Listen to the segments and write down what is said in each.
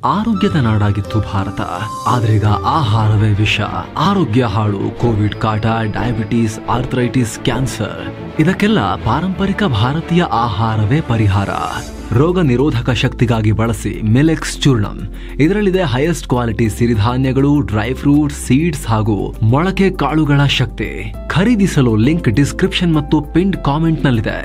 ಆರೋಗ್ಯದ ನಾಡಾಗಿತ್ತು ಭಾರತ. ಆದ್ರೀಗ ಆಹಾರವೇ ವಿಷ. ಆರೋಗ್ಯ ಹಾಳು, ಕೋವಿಡ್ ಕಾಟ, ಡಯಾಬಿಟೀಸ್, ಆರ್ಥರೈಟಿಸ್, ಕ್ಯಾನ್ಸರ್ ಇದಕ್ಕೆಲ್ಲ ಪಾರಂಪರಿಕ ಭಾರತೀಯ ಆಹಾರವೇ ಪರಿಹಾರ. ರೋಗ ನಿರೋಧಕ ಶಕ್ತಿಗಾಗಿ ಬಳಸಿ ಮಿಲೆಕ್ಸ್ ಚೂರ್ಣಂ. ಇದರಲ್ಲಿದೆ ಹೈಯೆಸ್ಟ್ ಕ್ವಾಲಿಟಿ ಸಿರಿಧಾನ್ಯಗಳು, ಡ್ರೈ ಫ್ರೂಟ್ಸ್, ಸೀಡ್ಸ್ ಹಾಗೂ ಮೊಳಕೆ ಕಾಳುಗಳ ಶಕ್ತಿ. ಖರೀದಿಸಲು ಲಿಂಕ್ ಡಿಸ್ಕ್ರಿಪ್ಷನ್ ಮತ್ತು ಪಿನ್ಡ್ ಕಾಮೆಂಟ್ ನಲ್ಲಿದೆ.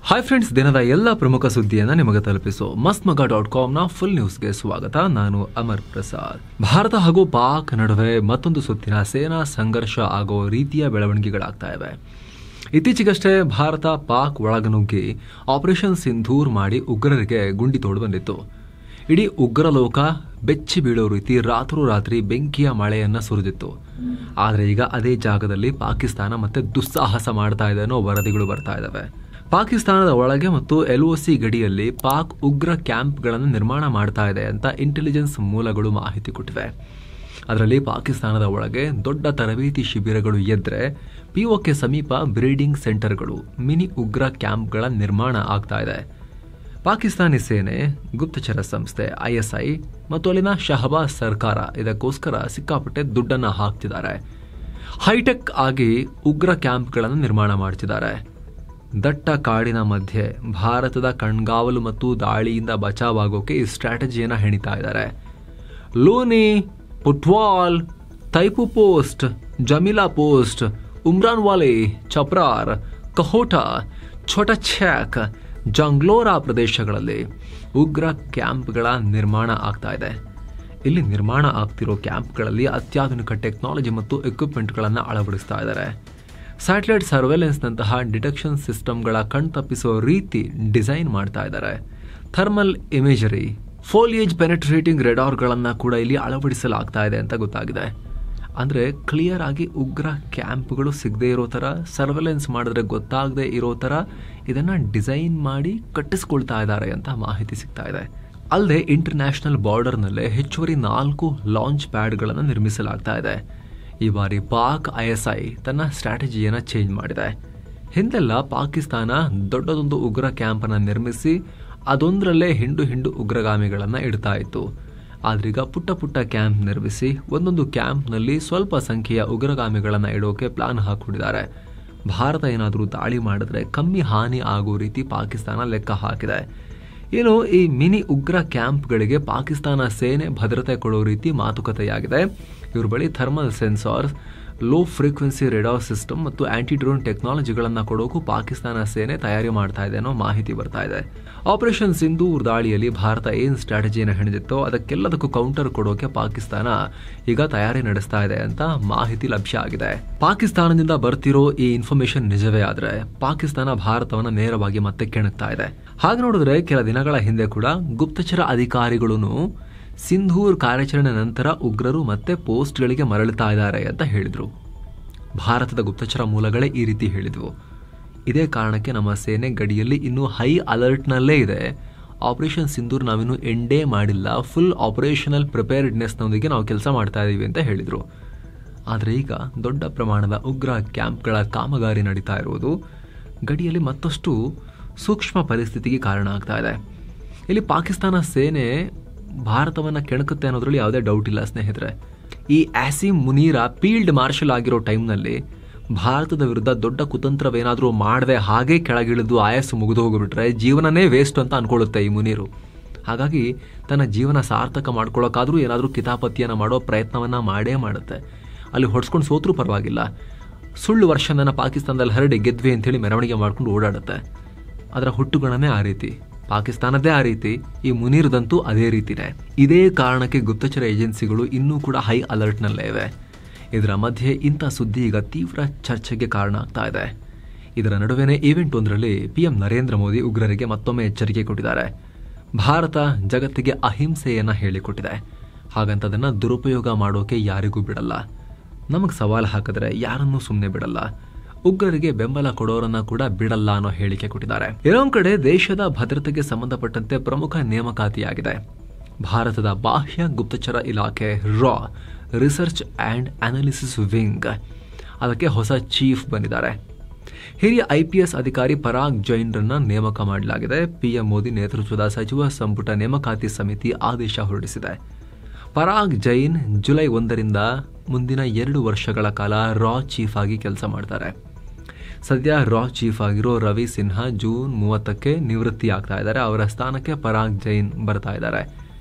ಹಾಯ್ ಫ್ರೆಂಡ್ಸ್, ದಿನದ ಎಲ್ಲ ಪ್ರಮುಖ ಸುದ್ದಿಯನ್ನು ನಿಮಗೆ ತಲುಪಿಸೋ mastmagga.comನ ಫುಲ್ ನ್ಯೂಸ್ಗೆ ಸ್ವಾಗತ. ನಾನು ಅಮರ್ ಪ್ರಸಾದ್. ಭಾರತ ಹಾಗೂ ಪಾಕ್ ನಡುವೆ ಮತ್ತೊಂದು ಸುತ್ತಿನ ಸೇನಾ ಸಂಘರ್ಷ ಆಗೋ ರೀತಿಯ ಬೆಳವಣಿಗೆಗಳಾಗ್ತಾ ಇವೆ. ಇತ್ತೀಚೆಗಷ್ಟೇ ಭಾರತ ಪಾಕ್ ಒಳಗನುಗ್ಗಿ ಆಪರೇಷನ್ ಸಿಂಧೂರ್ ಮಾಡಿ ಉಗ್ರರಿಗೆ ಗುಂಡಿ ತೋಡು ಬಂದಿತ್ತು. ಇಡೀ ಉಗ್ರ ಲೋಕ ಬೆಚ್ಚಿ ಬೀಳೋ ರೀತಿ ರಾತ್ರೋರಾತ್ರಿ ಬೆಂಕಿಯ ಮಳೆಯನ್ನ ಸುರಿದಿತ್ತು. ಆದರೆ ಈಗ ಅದೇ ಜಾಗದಲ್ಲಿ ಪಾಕಿಸ್ತಾನ ಮತ್ತೆ ದುಸ್ಸಾಹಸ ಮಾಡ್ತಾ ಇದೆ ಅನ್ನೋ ವರದಿಗಳು ಬರ್ತಾ ಇದಾವೆ. ಪಾಕಿಸ್ತಾನದ ಒಳಗೆ ಮತ್ತು LOC ಗಡಿಯಲ್ಲಿ ಪಾಕ್ ಉಗ್ರ ಕ್ಯಾಂಪ್ಗಳನ್ನು ನಿರ್ಮಾಣ ಮಾಡ್ತಾ ಇದೆ ಅಂತ ಇಂಟೆಲಿಜೆನ್ಸ್ ಮೂಲಗಳು ಮಾಹಿತಿ ಕೊಟ್ಟಿವೆ. ಅದರಲ್ಲಿ ಪಾಕಿಸ್ತಾನದ ಒಳಗೆ ದೊಡ್ಡ ತರಬೇತಿ ಶಿಬಿರಗಳು ಎದ್ರೆ POK ಸಮೀಪ ಬ್ರೀಡಿಂಗ್ ಸೆಂಟರ್ಗಳು, ಮಿನಿ ಉಗ್ರ ಕ್ಯಾಂಪ್ಗಳ ನಿರ್ಮಾಣ ಆಗ್ತಾ ಇದೆ. ಪಾಕಿಸ್ತಾನಿ ಸೇನೆ, ಗುಪ್ತಚರ ಸಂಸ್ಥೆ ISI ಮತ್ತು ಅಲ್ಲಿನ ಶಹಬಾಜ್ ಸರ್ಕಾರ ಇದಕ್ಕೋಸ್ಕರ ಸಿಕ್ಕಾಪಟ್ಟೆ ದುಡ್ಡನ್ನು ಹಾಕ್ತಿದ್ದಾರೆ. ಹೈಟೆಕ್ ಆಗಿ ಉಗ್ರ ಕ್ಯಾಂಪ್ಗಳನ್ನು ನಿರ್ಮಾಣ ಮಾಡ್ತಿದ್ದಾರೆ. ದಟ್ಟ ಕಾಡಿನ ಮಧ್ಯೆ ಭಾರತದ ಕಣ್ಗಾವಲು ಮತ್ತು ದಾಳಿಯಿಂದ ಬಚಾವಾಗೋಕೆ ಈ ಸ್ಟ್ರಾಟಜಿಯನ್ನು ಹೆಣಿತಾ ಇದ್ದಾರೆ. ಲೋನಿ, football, ತೈಪು post, Jameela post, Umran ವಾಲಿ, ಚಪ್ರಾರ್, ಕಹೋಟಾ, ಛೋಟಾ ಛ್ಯಾಕ್, ಜಂಗ್ಲೋರಾ ಪ್ರದೇಶಗಳಲ್ಲಿ ಉಗ್ರ ಕ್ಯಾಂಪ್ಗಳ ನಿರ್ಮಾಣ ಆಗ್ತಾ ಇದೆ. ಇಲ್ಲಿ ನಿರ್ಮಾಣ ಆಗ್ತಿರೋ ಕ್ಯಾಂಪ್ಗಳಲ್ಲಿ ಅತ್ಯಾಧುನಿಕ ಟೆಕ್ನಾಲಜಿ ಮತ್ತು ಎಕ್ವಿಪ್ಮೆಂಟ್ಗಳನ್ನು ಅಳವಡಿಸ್ತಾ ಇದ್ದಾರೆ. ಸ್ಯಾಟಲೈಟ್ ಸರ್ವೆಲೆನ್ಸ್ನಂತಹ ಡಿಟೆಕ್ಷನ್ ಸಿಸ್ಟಮ್ಗಳ ಕಣ್ತಪ್ಪಿಸೋ ರೀತಿ ಡಿಸೈನ್ ಮಾಡ್ತಾ ಇದ್ದಾರೆ. ಥರ್ಮಲ್ ಇಮೇಜರಿ, ಫೋಲಿಯೇಜ್ ಪೆನೆಟ್ರೇಟಿಂಗ್ ರೆಡಾರ್ಗಳನ್ನು ಕೂಡ ಇಲ್ಲಿ ಅಳವಡಿಸಲಾಗ್ತಾ ಇದೆ ಅಂತ ಗೊತ್ತಾಗಿದೆ. ಅಂದರೆ ಕ್ಲಿಯರ್ ಆಗಿ ಉಗ್ರ ಕ್ಯಾಂಪ್ಗಳು ಸಿಗದೇ ಇರೋ ಥರ, ಸರ್ವೆಲೆನ್ಸ್ ಮಾಡಿದ್ರೆ ಗೊತ್ತಾಗದೇ ಇರೋ ಥರ ಇದನ್ನು ಡಿಸೈನ್ ಮಾಡಿ ಕಟ್ಟಿಸ್ಕೊಳ್ತಾ ಇದ್ದಾರೆ ಅಂತ ಮಾಹಿತಿ ಸಿಗ್ತಾ ಇದೆ. ಅಲ್ಲದೆ ಇಂಟರ್ನ್ಯಾಷನಲ್ ಬಾರ್ಡರ್ನಲ್ಲೇ ಹೆಚ್ಚುವರಿ 4 ಲಾಂಚ್ ಪ್ಯಾಡ್ಗಳನ್ನು ನಿರ್ಮಿಸಲಾಗ್ತಾ ಇದೆ. ಈ ಬಾರಿ ಪಾಕ್ ISI ತನ್ನ ಸ್ಟ್ರಾಟಜಿಯನ್ನು ಚೇಂಜ್ ಮಾಡಿದೆ. ಹಿಂದೆಲ್ಲ ಪಾಕಿಸ್ತಾನ ದೊಡ್ಡದೊಂದು ಉಗ್ರ ಕ್ಯಾಂಪನ್ನು ನಿರ್ಮಿಸಿ ಅದೊಂದರಲ್ಲೇ ಹಿಂಡು ಉಗ್ರಗಾಮಿಗಳನ್ನು ಇಡ್ತಾ ಇತ್ತು. ಆದ್ರೀಗ ಪುಟ್ಟ ಕ್ಯಾಂಪ್ ನಿರ್ಮಿಸಿ ಒಂದೊಂದು ಕ್ಯಾಂಪ್ನಲ್ಲಿ ಸ್ವಲ್ಪ ಸಂಖ್ಯೆಯ ಉಗ್ರಗಾಮಿಗಳನ್ನು ಇಡೋಕೆ ಪ್ಲಾನ್ ಹಾಕೊಂಡಿದ್ದಾರೆ. ಭಾರತ ಏನಾದರೂ ದಾಳಿ ಮಾಡಿದ್ರೆ ಕಮ್ಮಿ ಹಾನಿ ಆಗೋ ರೀತಿ ಪಾಕಿಸ್ತಾನ ಲೆಕ್ಕ ಹಾಕಿದೆ. ಇನ್ನು ಈ ಮಿನಿ ಉಗ್ರ ಕ್ಯಾಂಪ್ಗಳಿಗೆ ಪಾಕಿಸ್ತಾನ ಸೇನೆ ಭದ್ರತೆ ಕೊಡೋ ರೀತಿ ಮಾತುಕತೆಯಾಗಿದೆ. ಇವ್ರ ಬಳಿ thermal sensors, low frequency radar system ಮತ್ತು ಆಂಟಿ ಡ್ರೋನ್ ಟೆಕ್ನಾಲಜಿಗಳನ್ನು ಕೊಡೋಕು ಪಾಕಿಸ್ತಾನ ಸೇನೆ ತಯಾರಿ ಮಾಡ್ತಾ ಇದೆ ಅನ್ನೋ ಮಾಹಿತಿ ಬರ್ತಾ ಇದೆ. ಆಪರೇಷನ್ ಸಿಂಧೂರ್ ದಾಳಿಯಲ್ಲಿ ಭಾರತ ಏನ್ ಸ್ಟ್ರಾಟಜಿಯನ್ನು ಹೆಣೆದಿತ್ತೋ ಅದಕ್ಕೆಲ್ಲದಕ್ಕೂ ಕೌಂಟರ್ ಕೊಡೋಕೆ ಪಾಕಿಸ್ತಾನ ಈಗ ತಯಾರಿ ನಡೆಸ್ತಾ ಇದೆ ಅಂತ ಮಾಹಿತಿ ಲಭ್ಯ ಆಗಿದೆ. ಪಾಕಿಸ್ತಾನದಿಂದ ಬರ್ತಿರೋ ಈ ಇನ್ಫಾರ್ಮೇಶನ್ ನಿಜವೇ ಆದ್ರೆ ಪಾಕಿಸ್ತಾನ ಭಾರತವನ್ನ ನೇರವಾಗಿ ಮತ್ತೆ ಕೆಣಕ್ತಾ ಇದೆ. ಹಾಗೆ ನೋಡಿದ್ರೆ ಕೆಲ ದಿನಗಳ ಹಿಂದೆ ಕೂಡ ಗುಪ್ತಚರ ಅಧಿಕಾರಿಗಳು ಸಿಂಧೂರ್ ಕಾರ್ಯಾಚರಣೆ ನಂತರ ಉಗ್ರರು ಮತ್ತೆ ಪೋಸ್ಟ್ಗಳಿಗೆ ಮರಳುತ್ತಾ ಇದ್ದಾರೆ ಅಂತ ಹೇಳಿದ್ರು. ಭಾರತದ ಗುಪ್ತಚರ ಮೂಲಗಳೇ ಈ ರೀತಿ ಹೇಳಿದ್ವು. ಇದೇ ಕಾರಣಕ್ಕೆ ನಮ್ಮ ಸೇನೆ ಗಡಿಯಲ್ಲಿ ಇನ್ನೂ ಹೈ ಅಲರ್ಟ್ನಲ್ಲೇ ಇದೆ. ಆಪರೇಷನ್ ಸಿಂಧೂರ್ ನಾವಿನ್ನೂ ಎಂಡೇ ಮಾಡಿಲ್ಲ, ಫುಲ್ ಆಪರೇಷನಲ್ ಪ್ರಿಪೇರ್ಡ್ನೆಸ್ನೊಂದಿಗೆ ನಾವು ಕೆಲಸ ಮಾಡ್ತಾ ಇದ್ದೀವಿ ಅಂತ ಹೇಳಿದ್ರು. ಆದರೆ ಈಗ ದೊಡ್ಡ ಪ್ರಮಾಣದ ಉಗ್ರ ಕ್ಯಾಂಪ್ಗಳ ಕಾಮಗಾರಿ ನಡೀತಾ ಇರುವುದು ಗಡಿಯಲ್ಲಿ ಮತ್ತಷ್ಟು ಸೂಕ್ಷ್ಮ ಪರಿಸ್ಥಿತಿಗೆ ಕಾರಣ ಆಗ್ತಾ ಇದೆ. ಇಲ್ಲಿ ಪಾಕಿಸ್ತಾನ ಸೇನೆ ಭಾರತವನ್ನು ಕೆಣಕುತ್ತೆ ಅನ್ನೋದ್ರಲ್ಲಿ ಯಾವುದೇ ಡೌಟ್ ಇಲ್ಲ ಸ್ನೇಹಿತರೆ. ಈ ಆಸಿಮ್ ಮುನೀರ ಫೀಲ್ಡ್ ಮಾರ್ಷಲ್ ಆಗಿರೋ ಟೈಮ್ನಲ್ಲಿ ಭಾರತದ ವಿರುದ್ಧ ದೊಡ್ಡ ಕುತಂತ್ರವೇನಾದರೂ ಮಾಡದೆ ಹಾಗೆ ಕೆಳಗಿಳಿದು ಆಯಸ್ಸು ಮುಗಿದು ಹೋಗ್ಬಿಟ್ರೆ ಜೀವನನೇ ವೇಸ್ಟ್ ಅಂತ ಅನ್ಕೊಳ್ಳುತ್ತೆ ಈ ಮುನೀರು. ಹಾಗಾಗಿ ತನ್ನ ಜೀವನ ಸಾರ್ಥಕ ಮಾಡ್ಕೊಳ್ಳೋಕ್ಕಾದ್ರೂ ಏನಾದರೂ ಕಿತಾಪತಿಯನ್ನು ಮಾಡೋ ಪ್ರಯತ್ನವನ್ನ ಮಾಡುತ್ತೆ. ಅಲ್ಲಿ ಹೊಡ್ಸ್ಕೊಂಡು ಸೋತ್ರೂ ಪರವಾಗಿಲ್ಲ, ಸುಳ್ಳು ವರ್ಷನ ಪಾಕಿಸ್ತಾನದಲ್ಲಿ ಹರಡಿ ಗೆದ್ವಿ ಅಂತೇಳಿ ಮೆರವಣಿಗೆ ಮಾಡ್ಕೊಂಡು ಓಡಾಡುತ್ತೆ. ಅದರ ಹುಟ್ಟುಗಣನೇ ಆ ರೀತಿ, ಪಾಕಿಸ್ತಾನದೇ ಆ ರೀತಿ, ಈ ಮುನೀರ್ದಂತೂ ಅದೇ ರೀತಿನೇ. ಇದೇ ಕಾರಣಕ್ಕೆ ಗುಪ್ತಚರ ಏಜೆನ್ಸಿಗಳು ಇನ್ನೂ ಕೂಡ ಹೈ ಅಲರ್ಟ್ನಲ್ಲೇ ಇವೆ. ಇದರ ಮಧ್ಯೆ ಇಂಥ ಸುದ್ದಿ ಈಗ ತೀವ್ರ ಚರ್ಚೆಗೆ ಕಾರಣ ಆಗ್ತಾ ಇದೆ. ಇದರ ನಡುವೆನೇ ಈವೆಂಟ್ ಒಂದರಲ್ಲಿ PM ನರೇಂದ್ರ ಮೋದಿ ಉಗ್ರರಿಗೆ ಮತ್ತೊಮ್ಮೆ ಎಚ್ಚರಿಕೆ ಕೊಟ್ಟಿದ್ದಾರೆ. ಭಾರತ ಜಗತ್ತಿಗೆ ಅಹಿಂಸೆಯನ್ನ ಹೇಳಿಕೊಟ್ಟಿದೆ, ಹಾಗಂತ ಅದನ್ನ ದುರುಪಯೋಗ ಮಾಡೋಕೆ ಯಾರಿಗೂ ಬಿಡಲ್ಲ. ನಮಗೆ ಸವಾಲು ಹಾಕಿದ್ರೆ ಯಾರನ್ನೂ ಸುಮ್ಮನೆ ಬಿಡಲ್ಲ, ಉಗ್ರರಿಗೆ ಬೆಂಬಲ ಕೊಡೋರನ್ನ ಕೂಡ ಬಿಡಲ್ಲ ಅನ್ನೋ ಹೇಳಿಕೆ ಕೊಟ್ಟಿದ್ದಾರೆ. ಇನ್ನೊಂದು ಕಡೆ ದೇಶದ ಭದ್ರತೆಗೆ ಸಂಬಂಧಪಟ್ಟಂತೆ ಪ್ರಮುಖ ನೇಮಕಾತಿಯಾಗಿದೆ. ಭಾರತದ ಬಾಹ್ಯ ಗುಪ್ತಚರ ಇಲಾಖೆ ರಿಸರ್ಚ್ ಆ್ಯಂಡ್ ಅನಾಲಿಸಿಸ್ ವಿಂಗ್, ಅದಕ್ಕೆ ಹೊಸ ಚೀಫ್ ಬಂದಿದ್ದಾರೆ. ಹಿರಿಯ IPS ಅಧಿಕಾರಿ ಪರಾಗ್ ಜೈನ್ರನ್ನ ನೇಮಕ ಮಾಡಲಾಗಿದೆ. PM ಮೋದಿ ನೇತೃತ್ವದ ಸಚಿವ ಸಂಪುಟ ನೇಮಕಾತಿ ಸಮಿತಿ ಆದೇಶ ಹೊರಡಿಸಿದೆ. ಪರಾಗ್ ಜೈನ್ ಜುಲೈ 1ರಿಂದ ಮುಂದಿನ 2 ವರ್ಷಗಳ ಕಾಲ ರಾ ಚೀಫ್ ಆಗಿ ಕೆಲಸ ಮಾಡ್ತಾರೆ. ಸದ್ಯ ರಾ ಚೀಫ್ ಆಗಿರೋ ರವಿ ಸಿನ್ಹಾ ಜೂನ್ 30ಕ್ಕೆ ನಿವೃತ್ತಿ ಆಗ್ತಾ ಇದ್ದಾರೆ. ಅವರ ಸ್ಥಾನಕ್ಕೆ ಪರಾಗ್ ಜೈನ್ ಬರ್ತಾ ಇದ್ದಾರೆ.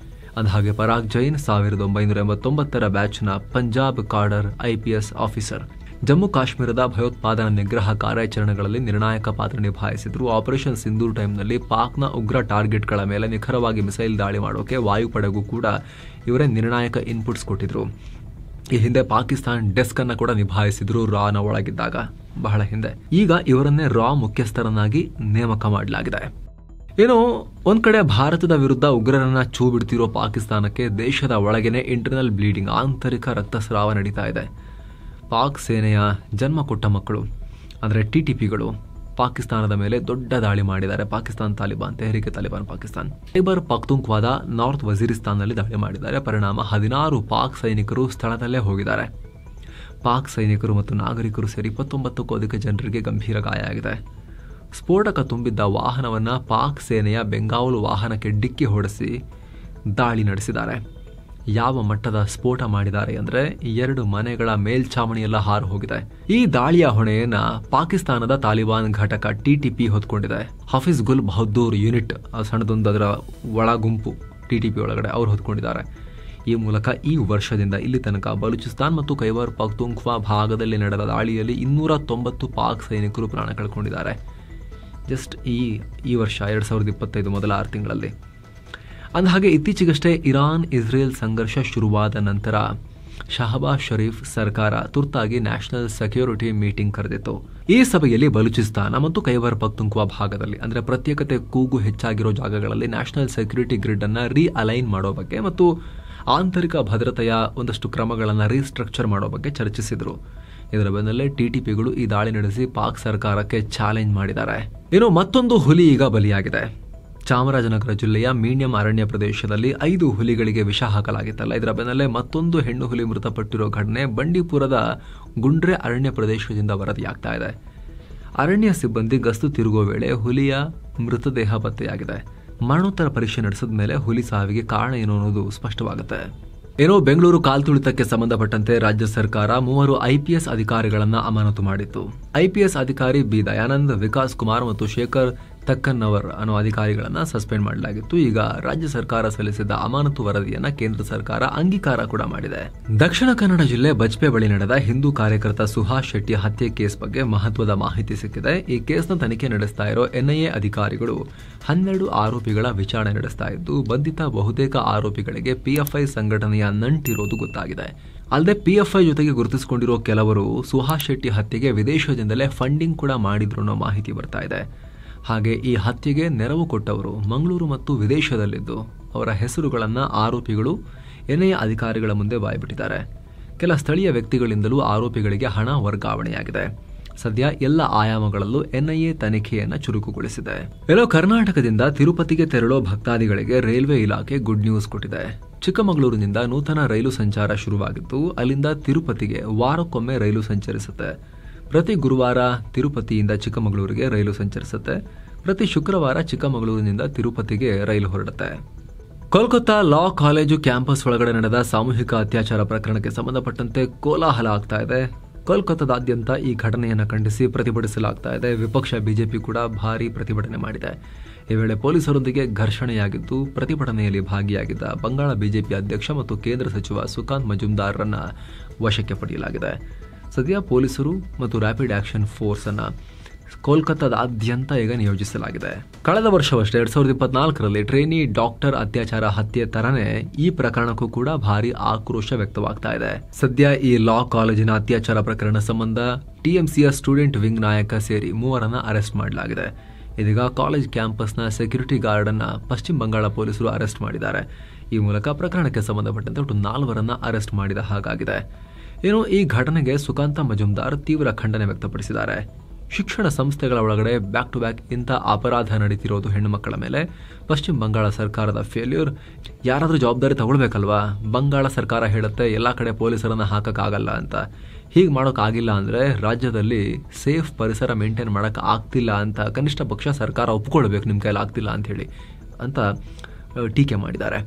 ಅಂದಹಾಗೆ ಪರಾಗ್ ಜೈನ್ 1989ರ ಬ್ಯಾಚ್ನ ಪಂಜಾಬ್ ಕಾಡರ್ IPS ಆಫೀಸರ್. ಜಮ್ಮು ಕಾಶ್ಮೀರದ ಭಯೋತ್ಪಾದನಾ ನಿಗ್ರಹ ಕಾರ್ಯಾಚರಣೆಗಳಲ್ಲಿ ನಿರ್ಣಾಯಕ ಪಾತ್ರ ನಿಭಾಯಿಸಿದ್ರು. ಆಪರೇಷನ್ ಸಿಂಧೂರ್ ಟೈಮ್ನಲ್ಲಿ ಪಾಕ್ನ ಉಗ್ರ ಟಾರ್ಗೆಟ್ಗಳ ಮೇಲೆ ನಿಖರವಾಗಿ ಮಿಸೈಲ್ ದಾಳಿ ಮಾಡೋಕೆ ವಾಯುಪಡೆಗೂ ಕೂಡ ಇವರೇ ನಿರ್ಣಾಯಕ ಇನ್ಪುಟ್ಸ್ ಕೊಟ್ಟಿದ್ರು. ಈ ಹಿಂದೆ ಪಾಕಿಸ್ತಾನ್ ಡೆಸ್ಕ್ ಅನ್ನ ಕೂಡ ನಿಭಾಯಿಸಿದ್ರು ರಾನ ಒಳಗಿದ್ದಾಗ, ಬಹಳ ಹಿಂದೆ. ಈಗ ಇವರನ್ನೇ ರಾ ಮುಖ್ಯಸ್ಥರನ್ನಾಗಿ ನೇಮಕ ಮಾಡಲಾಗಿದೆ. ಏನೋ ಒಂದ್ ಕಡೆ ಭಾರತದ ವಿರುದ್ಧ ಉಗ್ರರನ್ನ ಛೂ ಬಿಡ್ತಿರೋ ಪಾಕಿಸ್ತಾನಕ್ಕೆ ದೇಶದ ಒಳಗೇನೆ ಇಂಟರ್ನಲ್ ಬ್ಲೀಡಿಂಗ್, ಆಂತರಿಕ ರಕ್ತಸ್ರಾವ ನಡೀತಾ ಇದೆ. ಪಾಕ್ ಸೇನೆಯ ಜನ್ಮ ಕೊಟ್ಟ ಮಕ್ಕಳು ಅಂದರೆ TTPಗಳು ಪಾಕಿಸ್ತಾನದ ಮೇಲೆ ದೊಡ್ಡ ದಾಳಿ ಮಾಡಿದ್ದಾರೆ. ಪಾಕಿಸ್ತಾನ್ ತಾಲಿಬಾನ್, ತೆಹರಿಕೆ ತಾಲಿಬಾನ್ ಪಾಕಿಸ್ತಾನ್ ಖೈಬರ್ ಪಖ್ತೂನ್ಖ್ವಾದ ನಾರ್ತ್ ವಜೀರಿಸ್ತಾನ್ನಲ್ಲಿ ದಾಳಿ ಮಾಡಿದ್ದಾರೆ. ಪರಿಣಾಮ 16 ಪಾಕ್ ಸೈನಿಕರು ಸ್ಥಳದಲ್ಲೇ ಹೋಗಿದ್ದಾರೆ. ಪಾಕ್ ಸೈನಿಕರು ಮತ್ತು ನಾಗರಿಕರು ಸೇರಿ 29ಕ್ಕೂ ಅಧಿಕ ಜನರಿಗೆ ಗಂಭೀರ ಗಾಯ ಆಗಿದೆ. ಸ್ಫೋಟಕ ತುಂಬಿದ್ದ ವಾಹನವನ್ನ ಪಾಕ್ ಸೇನೆಯ ಬೆಂಗಾವಲು ವಾಹನಕ್ಕೆ ಡಿಕ್ಕಿ ಹೊಡೆಸಿ ದಾಳಿ ನಡೆಸಿದ್ದಾರೆ. ಯಾವ ಮಟ್ಟದ ಸ್ಫೋಟ ಮಾಡಿದ್ದಾರೆ ಅಂದ್ರೆ 2 ಮನೆಗಳ ಮೇಲ್ಛಾವಣಿಯೆಲ್ಲ ಹಾರು ಹೋಗಿದೆ. ಈ ದಾಳಿಯ ಹೊಣೆಯನ್ನ ಪಾಕಿಸ್ತಾನದ ತಾಲಿಬಾನ್ ಘಟಕ TTP ಹೊತ್ಕೊಂಡಿದೆ. ಹಫೀಜ್ ಗುಲ್ ಬಹದ್ದೂರ್ ಯೂನಿಟ್, ಸಣ್ಣದೊಂದು ಅದರ ಒಳ ಗುಂಪು TTP ಒಳಗಡೆ ಅವರು ಹೊತ್ಕೊಂಡಿದ್ದಾರೆ. ಈ ಮೂಲಕ ಈ ವರ್ಷದಿಂದ ಇಲ್ಲಿ ತನಕ ಬಲೂಚಿಸ್ತಾನ್ ಮತ್ತು ಖೈಬರ್ ಪಖ್ತೂನ್ಖ್ವಾ ಭಾಗದಲ್ಲಿ ನಡೆದ ದಾಳಿಯಲ್ಲಿ 290 ಪಾಕ್ ಸೈನಿಕರು ಪ್ರಾಣ ಕಳ್ಕೊಂಡಿದ್ದಾರೆ. ಜಸ್ಟ್ ಈ ವರ್ಷ 2025 ಮೊದಲ 6 ತಿಂಗಳಲ್ಲಿ. ಅಂದಹಾಗೆ ಇತ್ತೀಚೆಗಷ್ಟೇ ಇರಾನ್ ಇಸ್ರೇಲ್ ಸಂಘರ್ಷ ಶುರುವಾದ ನಂತರ ಶಹಬಾಜ್ ಶರೀಫ್ ಸರ್ಕಾರ ತುರ್ತಾಗಿ ನ್ಯಾಷನಲ್ ಸೆಕ್ಯೂರಿಟಿ ಮೀಟಿಂಗ್ ಕರೆದಿತ್ತು. ಈ ಸಭೆಯಲ್ಲಿ ಬಲೂಚಿಸ್ತಾನ ಮತ್ತು ಖೈಬರ್ ಪಖ್ತೂನ್ಖ್ವಾ ಭಾಗದಲ್ಲಿ ಅಂದರೆ ಪ್ರತ್ಯೇಕತೆ ಕೂಗು ಹೆಚ್ಚಾಗಿರೋ ಜಾಗಗಳಲ್ಲಿ ನ್ಯಾಷನಲ್ ಸೆಕ್ಯೂರಿಟಿ ಗ್ರಿಡ್ ಅನ್ನ ರೀಅಲೈನ್ ಮಾಡೋ ಬಗ್ಗೆ ಮತ್ತು ಆಂತರಿಕ ಭದ್ರತೆಯ ಒಂದಷ್ಟು ಕ್ರಮಗಳನ್ನು ರೀಸ್ಟ್ರಕ್ಚರ್ ಮಾಡೋ ಬಗ್ಗೆ ಚರ್ಚಿಸಿದ್ರು. ಇದರ ಬೆನ್ನಲ್ಲೇ TTPಗಳು ಈ ದಾಳಿ ನಡೆಸಿ ಪಾಕ್ ಸರ್ಕಾರಕ್ಕೆ ಚಾಲೆಂಜ್ ಮಾಡಿದ್ದಾರೆ. ಇನ್ನು ಮತ್ತೊಂದು ಹುಲಿ ಈಗ ಬಲಿಯಾಗಿದೆ. ಚಾಮರಾಜನಗರ ಜಿಲ್ಲೆಯ ಮೀಣ್ಯಂ ಅರಣ್ಯ ಪ್ರದೇಶದಲ್ಲಿ 5 ಹುಲಿಗಳಿಗೆ ವಿಷ ಹಾಕಲಾಗಿತ್ತಲ್ಲ, ಇದರ ಬೆನ್ನಲ್ಲೇ ಮತ್ತೊಂದು ಹೆಣ್ಣು ಹುಲಿ ಮೃತಪಟ್ಟಿರೋ ಘಟನೆ ಬಂಡೀಪುರದ ಗುಂಡ್ರೆ ಅರಣ್ಯ ಪ್ರದೇಶದಿಂದ ವರದಿಯಾಗ್ತಾ ಇದೆ. ಅರಣ್ಯ ಸಿಬ್ಬಂದಿ ಗಸ್ತು ತಿರುಗುವ ವೇಳೆ ಹುಲಿಯ ಮೃತದೇಹ ಪತ್ತೆಯಾಗಿದೆ. ಮರಣೋತ್ತರ ಪರೀಕ್ಷೆ ನಡೆಸಿದ ಮೇಲೆ ಹುಲಿ ಸಾವಿಗೆ ಕಾರಣ ಏನು ಅನ್ನೋದು ಸ್ಪಷ್ಟವಾಗುತ್ತೆ. ಏನೋ ಬೆಂಗಳೂರು ಕಾಲ್ತುಳಿತಕ್ಕೆ ಸಂಬಂಧಪಟ್ಟಂತೆ ರಾಜ್ಯ ಸರ್ಕಾರ 3 IPS ಅಧಿಕಾರಿಗಳನ್ನ ಅಮಾನತು ಮಾಡಿತ್ತು. IPS ಅಧಿಕಾರಿ ಬಿ ದಯಾನಂದ್, ವಿಕಾಸ್ ಕುಮಾರ್ ಮತ್ತು ಶೇಖರ್ ತಕ್ಕನ್ನವರ್ ಅನ್ನೋ ಅಧಿಕಾರಿಗಳನ್ನ ಸಸ್ಪೆಂಡ್ ಮಾಡಲಾಗಿತ್ತು. ಈಗ ರಾಜ್ಯ ಸರ್ಕಾರ ಸಲ್ಲಿಸಿದ್ದ ಅಮಾನತು ವರದಿಯನ್ನ ಕೇಂದ್ರ ಸರ್ಕಾರ ಅಂಗೀಕಾರ ಕೂಡ ಮಾಡಿದೆ. ದಕ್ಷಿಣ ಕನ್ನಡ ಜಿಲ್ಲೆ ಬಜ್ಪೆ ಬಳಿ ನಡೆದ ಹಿಂದೂ ಕಾರ್ಯಕರ್ತ ಸುಹಾಸ್ ಶೆಟ್ಟಿ ಹತ್ಯೆ ಕೇಸ್ ಬಗ್ಗೆ ಮಹತ್ವದ ಮಾಹಿತಿ ಸಿಕ್ಕಿದೆ. ಈ ಕೇಸ್ನ ತನಿಖೆ ನಡೆಸ್ತಾ ಇರೋ NIA ಅಧಿಕಾರಿಗಳು 12 ಆರೋಪಿಗಳ ವಿಚಾರಣೆ ನಡೆಸ್ತಾ ಇದ್ದು, ಬಂಧಿತ ಬಹುತೇಕ ಆರೋಪಿಗಳಿಗೆ PFI ಸಂಘಟನೆಯ ನಂಟಿರೋದು ಗೊತ್ತಾಗಿದೆ. ಅಲ್ಲದೆ PFI ಜೊತೆಗೆ ಗುರುತಿಸಿಕೊಂಡಿರೋ ಕೆಲವರು ಸುಹಾಸ್ ಶೆಟ್ಟಿ ಹತ್ಯೆಗೆ ವಿದೇಶದಿಂದಲೇ ಫಂಡಿಂಗ್ ಕೂಡ ಮಾಡಿದ್ರು ಅನ್ನೋ ಮಾಹಿತಿ ಬರ್ತಾ ಇದೆ. ಹಾಗೆ ಈ ಹತ್ಯೆಗೆ ನೆರವು ಕೊಟ್ಟವರು ಮಂಗಳೂರು ಮತ್ತು ವಿದೇಶದಲ್ಲಿದ್ದು ಅವರ ಹೆಸರುಗಳನ್ನು ಆರೋಪಿಗಳು NIA ಅಧಿಕಾರಿಗಳ ಮುಂದೆ ಬಾಯ್ಬಿಟ್ಟಿದ್ದಾರೆ. ಕೆಲ ಸ್ಥಳೀಯ ವ್ಯಕ್ತಿಗಳಿಂದಲೂ ಆರೋಪಿಗಳಿಗೆ ಹಣ ವರ್ಗಾವಣೆಯಾಗಿದೆ. ಸದ್ಯ ಎಲ್ಲ ಆಯಾಮಗಳಲ್ಲೂ NIA ತನಿಖೆಯನ್ನು ಚುರುಕುಗೊಳಿಸಿದೆ. ಕರ್ನಾಟಕದಿಂದ ತಿರುಪತಿಗೆ ತೆರಳೋ ಭಕ್ತಾದಿಗಳಿಗೆ ರೈಲ್ವೆ ಇಲಾಖೆ ಗುಡ್ ನ್ಯೂಸ್ ಕೊಟ್ಟಿದೆ. ಚಿಕ್ಕಮಗಳೂರಿನಿಂದ ನೂತನ ರೈಲು ಸಂಚಾರ ಶುರುವಾಗಿದ್ದು, ಅಲ್ಲಿಂದ ತಿರುಪತಿಗೆ ವಾರಕ್ಕೊಮ್ಮೆ ರೈಲು ಸಂಚರಿಸುತ್ತೆ. ಪ್ರತಿ ಗುರುವಾರ ತಿರುಪತಿಯಿಂದ ಚಿಕ್ಕಮಗಳೂರಿಗೆ ರೈಲು ಸಂಚರಿಸುತ್ತೆ. ಪ್ರತಿ ಶುಕ್ರವಾರ ಚಿಕ್ಕಮಗಳೂರಿನಿಂದ ತಿರುಪತಿಗೆ ರೈಲು ಹೊರಡುತ್ತೆ. ಕೋಲ್ಕತ್ತಾ ಲಾ ಕಾಲೇಜು ಕ್ಯಾಂಪಸ್ ಒಳಗಡೆ ನಡೆದ ಸಾಮೂಹಿಕ ಅತ್ಯಾಚಾರ ಪ್ರಕರಣಕ್ಕೆ ಸಂಬಂಧಪಟ್ಟಂತೆ ಕೋಲಾಹಲ ಆಗ್ತಾ ಇದೆ. ಕೋಲ್ಕತ್ತಾದಾದ್ಯಂತ ಈ ಘಟನೆಯನ್ನು ಖಂಡಿಸಿ ಪ್ರತಿಭಟಿಸಲಾಗ್ತಾ ಇದೆ. ವಿಪಕ್ಷ ಬಿಜೆಪಿ ಕೂಡ ಭಾರೀ ಪ್ರತಿಭಟನೆ ಮಾಡಿದೆ. ಈ ವೇಳೆ ಪೊಲೀಸರೊಂದಿಗೆ ಘರ್ಷಣೆಯಾಗಿದ್ದು, ಪ್ರತಿಭಟನೆಯಲ್ಲಿ ಭಾಗಿಯಾಗಿದ್ದ ಬಂಗಾಳ ಬಿಜೆಪಿ ಅಧ್ಯಕ್ಷ ಮತ್ತು ಕೇಂದ್ರ ಸಚಿವ ಸುಕಾಂತ್ ಮಜುಮ್ದಾರ್ರನ್ನ ವಶಕ್ಕೆ ಪಡೆಯಲಾಗಿದೆ. ಸದ್ಯ ಪೊಲೀಸರು ಮತ್ತು ರ್ಯಾಪಿಡ್ ಆಕ್ಷನ್ ಫೋರ್ಸ್ ಅನ್ನ ಕೋಲ್ಕತ್ತಾದಾದ್ಯಂತ ಈಗ ನಿಯೋಜಿಸಲಾಗಿದೆ. ಕಳೆದ ವರ್ಷವಷ್ಟೇ 2024ರಲ್ಲಿ ಟ್ರೈನಿ ಡಾಕ್ಟರ್ ಅತ್ಯಾಚಾರ ಹತ್ಯೆ ತರನೇ ಈ ಪ್ರಕರಣಕ್ಕೂ ಕೂಡ ಭಾರಿ ಆಕ್ರೋಶ ವ್ಯಕ್ತವಾಗ್ತಾ ಇದೆ. ಸದ್ಯ ಈ ಲಾ ಕಾಲೇಜಿನ ಅತ್ಯಾಚಾರ ಪ್ರಕರಣ ಸಂಬಂಧ TMCಯ ಸ್ಟೂಡೆಂಟ್ ವಿಂಗ್ ನಾಯಕ ಸೇರಿ 3ರನ್ನ ಅರೆಸ್ಟ್ ಮಾಡಲಾಗಿದೆ. ಇದೀಗ ಕಾಲೇಜ್ ಕ್ಯಾಂಪಸ್ನ ಸೆಕ್ಯೂರಿಟಿ ಗಾರ್ಡ್ ಅನ್ನ ಪಶ್ಚಿಮ ಬಂಗಾಳ ಪೊಲೀಸರು ಅರೆಸ್ಟ್ ಮಾಡಿದ್ದಾರೆ. ಈ ಮೂಲಕ ಪ್ರಕರಣಕ್ಕೆ ಸಂಬಂಧಪಟ್ಟಂತೆ ಒಟ್ಟು 4ರನ್ನ ಅರೆಸ್ಟ್ ಮಾಡಿದ ಹಾಗಾಗಿದೆ. ಈ ಘಟನೆಗೆ ಸುಕಾಂತ ಮಜುಮ್ದಾರ್ ತೀವ್ರ ಖಂಡನೆ ವ್ಯಕ್ತಪಡಿಸಿದ್ದಾರೆ. ಶಿಕ್ಷಣ ಸಂಸ್ಥೆಗಳ ಒಳಗಡೆ ಬ್ಯಾಕ್ ಟು ಬ್ಯಾಕ್ ಇಂಥ ಅಪರಾಧ ನಡೀತಿರೋದು ಹೆಣ್ಣು ಮಕ್ಕಳ ಮೇಲೆ. ಪಶ್ಚಿಮ ಬಂಗಾಳ ಸರ್ಕಾರದ ಫೇಲ್ಯೂರ್. ಯಾರಾದರೂ ಜವಾಬ್ದಾರಿ ತಗೊಳ್ಬೇಕಲ್ವಾ? ಬಂಗಾಳ ಸರ್ಕಾರ ಹೇಳುತ್ತೆ ಎಲ್ಲ ಕಡೆ ಪೊಲೀಸರನ್ನು ಹಾಕೋಕ್ಕಾಗಲ್ಲ ಅಂತ. ಹೀಗೆ ಮಾಡೋಕ್ಕಾಗಿಲ್ಲ ಅಂದರೆ ರಾಜ್ಯದಲ್ಲಿ ಸೇಫ್ ಪರಿಸರ ಮೇಂಟೈನ್ ಮಾಡೋಕ್ಕೆ ಆಗ್ತಿಲ್ಲ ಅಂತ ಕನಿಷ್ಠ ಪಕ್ಷ ಸರ್ಕಾರ ಒಪ್ಕೊಳ್ಬೇಕು, ನಿಮ್ಮ ಕೈಲಿ ಆಗ್ತಿಲ್ಲ ಅಂಥೇಳಿ ಅಂತ ಟೀಕೆ ಮಾಡಿದ್ದಾರೆ.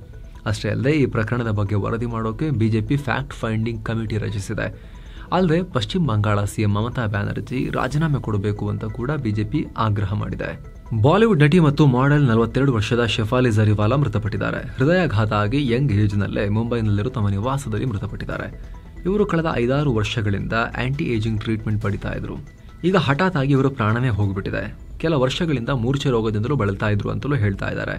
ಅಷ್ಟೇ ಅಲ್ಲದೆ ಈ ಪ್ರಕರಣದ ಬಗ್ಗೆ ವರದಿ ಮಾಡೋಕೆ ಬಿಜೆಪಿ ಫ್ಯಾಕ್ಟ್ ಫೈಂಡಿಂಗ್ ಕಮಿಟಿ ರಚಿಸಿದೆ. ಅಲ್ಲದೆ ಪಶ್ಚಿಮ ಬಂಗಾಳ ಸಿಎಂ ಮಮತಾ ಬ್ಯಾನರ್ಜಿ ರಾಜೀನಾಮೆ ಕೊಡಬೇಕು ಅಂತ ಕೂಡ ಬಿಜೆಪಿ ಆಗ್ರಹ ಮಾಡಿದೆ. ಬಾಲಿವುಡ್ ನಟಿ ಮತ್ತು ಮಾಡೆಲ್ 42 ವರ್ಷದ ಶೆಫಾಲಿ ಜರಿವಾಲಾ ಮೃತಪಟ್ಟಿದ್ದಾರೆ. ಹೃದಯಾಘಾತ ಆಗಿ ಯಂಗ್ ಏಜ್ನಲ್ಲೇ ಮುಂಬೈನಲ್ಲಿರುವ ತಮ್ಮ ನಿವಾಸದಲ್ಲಿ ಮೃತಪಟ್ಟಿದ್ದಾರೆ. ಇವರು ಕಳೆದ 5-6 ವರ್ಷಗಳಿಂದ ಆಂಟಿ ಏಜಿಂಗ್ ಟ್ರೀಟ್ಮೆಂಟ್ ಪಡಿತಾ ಇದ್ರು. ಈಗ ಹಠಾತ್ ಆಗಿ ಇವರು ಪ್ರಾಣನೇ ಹೋಗ್ಬಿಟ್ಟಿದೆ. ಕೆಲ ವರ್ಷಗಳಿಂದ ಮೂರ್ಛೆ ರೋಗದಿಂದಲೂ ಬಳಲ್ತಾ ಇದ್ರು ಅಂತಲೂ ಹೇಳ್ತಾ ಇದ್ದಾರೆ.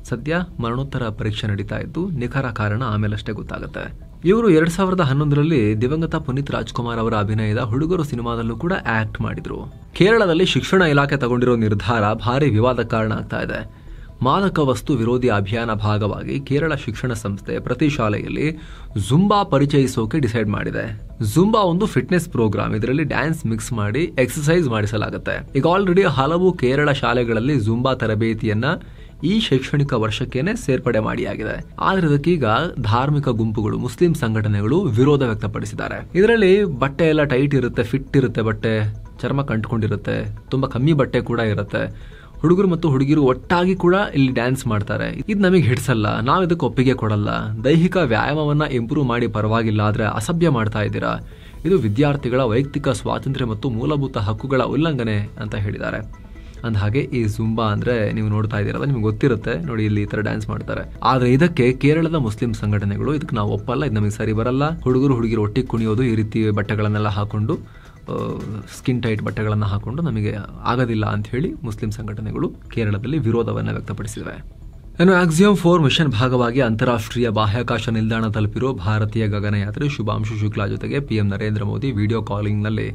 ಸದ್ಯ ಮರಣೋತ್ತರ ಪರೀಕ್ಷೆ ನಡೀತಾ ಇದ್ದು ನಿಖರ ಕಾರಣ ಆಮೇಲಷ್ಟೇ ಗೊತ್ತಾಗುತ್ತೆ. ಇವರು 2011ರಲ್ಲಿ ದಿವಂಗತ ಪುನೀತ್ ರಾಜ್ಕುಮಾರ್ ಅವರ ಅಭಿನಯದ ಹುಡುಗರು ಸಿನಿಮಾದಲ್ಲೂ ಕೂಡ ಆಕ್ಟ್ ಮಾಡಿದ್ರು. ಕೇರಳದಲ್ಲಿ ಶಿಕ್ಷಣ ಇಲಾಖೆ ತಗೊಂಡಿರೋ ನಿರ್ಧಾರ ಭಾರಿ ವಿವಾದಕ್ಕೆ ಕಾರಣ ಆಗ್ತಾ ಇದೆ. ಮಾದಕ ವಸ್ತು ವಿರೋಧಿ ಅಭಿಯಾನ ಭಾಗವಾಗಿ ಕೇರಳ ಶಿಕ್ಷಣ ಸಂಸ್ಥೆ ಪ್ರತಿ ಶಾಲೆಯಲ್ಲಿ ಜುಂಬಾ ಪರಿಚಯಿಸೋಕೆ ಡಿಸೈಡ್ ಮಾಡಿದೆ. ಜುಂಬಾ ಒಂದು ಫಿಟ್ನೆಸ್ ಪ್ರೋಗ್ರಾಮ್. ಇದರಲ್ಲಿ ಡ್ಯಾನ್ಸ್ ಮಿಕ್ಸ್ ಮಾಡಿ ಎಕ್ಸರ್ಸೈಸ್ ಮಾಡಿಸಲಾಗುತ್ತೆ. ಈಗ ಆಲ್ರೆಡಿ ಹಲವು ಕೇರಳ ಶಾಲೆಗಳಲ್ಲಿ ಜುಂಬಾ ತರಬೇತಿಯನ್ನ ಈ ಶೈಕ್ಷಣಿಕ ವರ್ಷಕ್ಕೇನೆ ಸೇರ್ಪಡೆ ಮಾಡಿಯಾಗಿದೆ. ಆದ್ರೆ ಇದಕ್ಕೀಗ ಧಾರ್ಮಿಕ ಗುಂಪುಗಳು, ಮುಸ್ಲಿಂ ಸಂಘಟನೆಗಳು ವಿರೋಧ ವ್ಯಕ್ತಪಡಿಸಿದ್ದಾರೆ. ಇದರಲ್ಲಿ ಬಟ್ಟೆ ಎಲ್ಲ ಟೈಟ್ ಇರುತ್ತೆ, ಫಿಟ್ ಇರುತ್ತೆ, ಬಟ್ಟೆ ಚರ್ಮ ಕಂಡುಕೊಂಡಿರುತ್ತೆ, ತುಂಬಾ ಕಮ್ಮಿ ಬಟ್ಟೆ ಕೂಡ ಇರುತ್ತೆ. ಹುಡುಗರು ಮತ್ತು ಹುಡುಗಿರು ಒಟ್ಟಾಗಿ ಕೂಡ ಇಲ್ಲಿ ಡ್ಯಾನ್ಸ್ ಮಾಡ್ತಾರೆ. ಇದು ನಮಗೆ ಹಿಡಿಸಲ್ಲ, ನಾವು ಇದಕ್ಕೆ ಒಪ್ಪಿಗೆ ಕೊಡಲ್ಲ. ದೈಹಿಕ ವ್ಯಾಯಾಮವನ್ನ ಇಂಪ್ರೂವ್ ಮಾಡಿ ಪರವಾಗಿಲ್ಲ, ಆದ್ರೆ ಅಸಭ್ಯ ಮಾಡ್ತಾ ಇದ್ದೀರಾ. ಇದು ವಿದ್ಯಾರ್ಥಿಗಳ ವೈಯಕ್ತಿಕ ಸ್ವಾತಂತ್ರ್ಯ ಮತ್ತು ಮೂಲಭೂತ ಹಕ್ಕುಗಳ ಉಲ್ಲಂಘನೆ ಅಂತ ಹೇಳಿದ್ದಾರೆ. ಅಂದ ಹಾಗೆ ಈ ಜುಂಬಾ ಅಂದ್ರೆ ನೀವು ನೋಡ್ತಾ ಇದ್ದೀರಲ್ಲ, ನಿಮ್ಗೆ ಗೊತ್ತಿರುತ್ತೆ ನೋಡಿ, ಇಲ್ಲಿ ಈ ತರ ಡ್ಯಾನ್ಸ್ ಮಾಡ್ತಾರೆ. ಆದ್ರೆ ಇದಕ್ಕೆ ಕೇರಳದ ಮುಸ್ಲಿಂ ಸಂಘಟನೆಗಳು ಇದಕ್ಕೆ ನಾವು ಒಪ್ಪಲ್ಲ, ಇದು ನಮಗೆ ಸರಿ ಬರಲ್ಲ. ಹುಡುಗರು ಒಟ್ಟಿಗೆ ಕುಣಿಯೋದು, ಈ ರೀತಿ ಬಟ್ಟೆಗಳನ್ನೆಲ್ಲ ಹಾಕೊಂಡು, ಸ್ಕಿನ್ ಟೈಟ್ ಬಟ್ಟೆಗಳನ್ನು ಹಾಕೊಂಡು ನಮಗೆ ಆಗೋದಿಲ್ಲ ಅಂತ ಹೇಳಿ ಮುಸ್ಲಿಂ ಸಂಘಟನೆಗಳು ಕೇರಳದಲ್ಲಿ ವಿರೋಧವನ್ನು ವ್ಯಕ್ತಪಡಿಸಿವೆ. ಇನ್ನು ಆಕ್ಸಿಯಂ 4 ಮಿಷನ್ ಭಾಗವಾಗಿ ಅಂತಾರಾಷ್ಟ್ರೀಯ ಬಾಹ್ಯಾಕಾಶ ನಿಲ್ದಾಣ ತಲುಪಿರೋ ಭಾರತೀಯ ಗಗನಯಾತ್ರಿ ಶುಭಾಂಶು ಶುಕ್ಲಾ ಜೊತೆಗೆ PM ನರೇಂದ್ರ ಮೋದಿ ವಿಡಿಯೋ ಕಾಲಿಂಗ್ನಲ್ಲಿ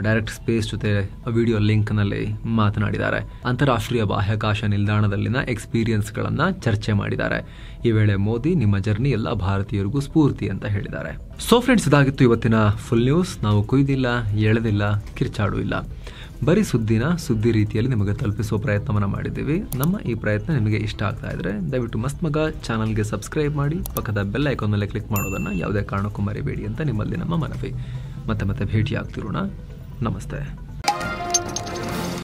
ಡೈರೆಕ್ಟ್ ಸ್ಪೇಸ್ ಜೊತೆ ವಿಡಿಯೋ ಲಿಂಕ್ನಲ್ಲಿ ಮಾತನಾಡಿದ್ದಾರೆ. ಅಂತಾರಾಷ್ಟ್ರೀಯ ಬಾಹ್ಯಾಕಾಶ ನಿಲ್ದಾಣದಲ್ಲಿನ ಎಕ್ಸ್ಪೀರಿಯನ್ಸ್ಗಳನ್ನು ಚರ್ಚೆ ಮಾಡಿದ್ದಾರೆ. ಈ ವೇಳೆ ಮೋದಿ, ನಿಮ್ಮ ಜರ್ನಿ ಎಲ್ಲ ಭಾರತೀಯರಿಗೂ ಸ್ಫೂರ್ತಿ ಅಂತ ಹೇಳಿದ್ದಾರೆ. ಸೊ ಫ್ರೆಂಡ್ಸ್, ಇದಾಗಿತ್ತು ಇವತ್ತಿನ ಫುಲ್ ನ್ಯೂಸ್. ನಾವು ಕುಯ್ದಿಲ್ಲ, ಎಳೆದಿಲ್ಲ, ಕಿರ್ಚಾಡೂ ಇಲ್ಲ, ಬರೀ ಸುದ್ದಿ ರೀತಿಯಲ್ಲಿ ನಿಮಗೆ ತಲುಪಿಸುವ ಪ್ರಯತ್ನವನ್ನು ಮಾಡಿದ್ದೀವಿ. ನಮ್ಮ ಈ ಪ್ರಯತ್ನ ನಿಮಗೆ ಇಷ್ಟ ಆಗ್ತಾ ಇದ್ರೆ ದಯವಿಟ್ಟು ಮಸ್ತ್ ಮಗ ಚಾನಲ್ಗೆ ಸಬ್ಸ್ಕ್ರೈಬ್ ಮಾಡಿ, ಪಕ್ಕದ ಬೆಲ್ ಐಕಾನ್ ಮೇಲೆ ಕ್ಲಿಕ್ ಮಾಡೋದನ್ನು ಯಾವುದೇ ಕಾರಣಕ್ಕೂ ಮರಿಬೇಡಿ ಅಂತ ನಿಮ್ಮಲ್ಲಿ ನಮ್ಮ ಮನವಿ. ಮತ್ತೆ ಭೇಟಿ ಆಗ್ತಿರೋಣ. ನಮಸ್ತೆ.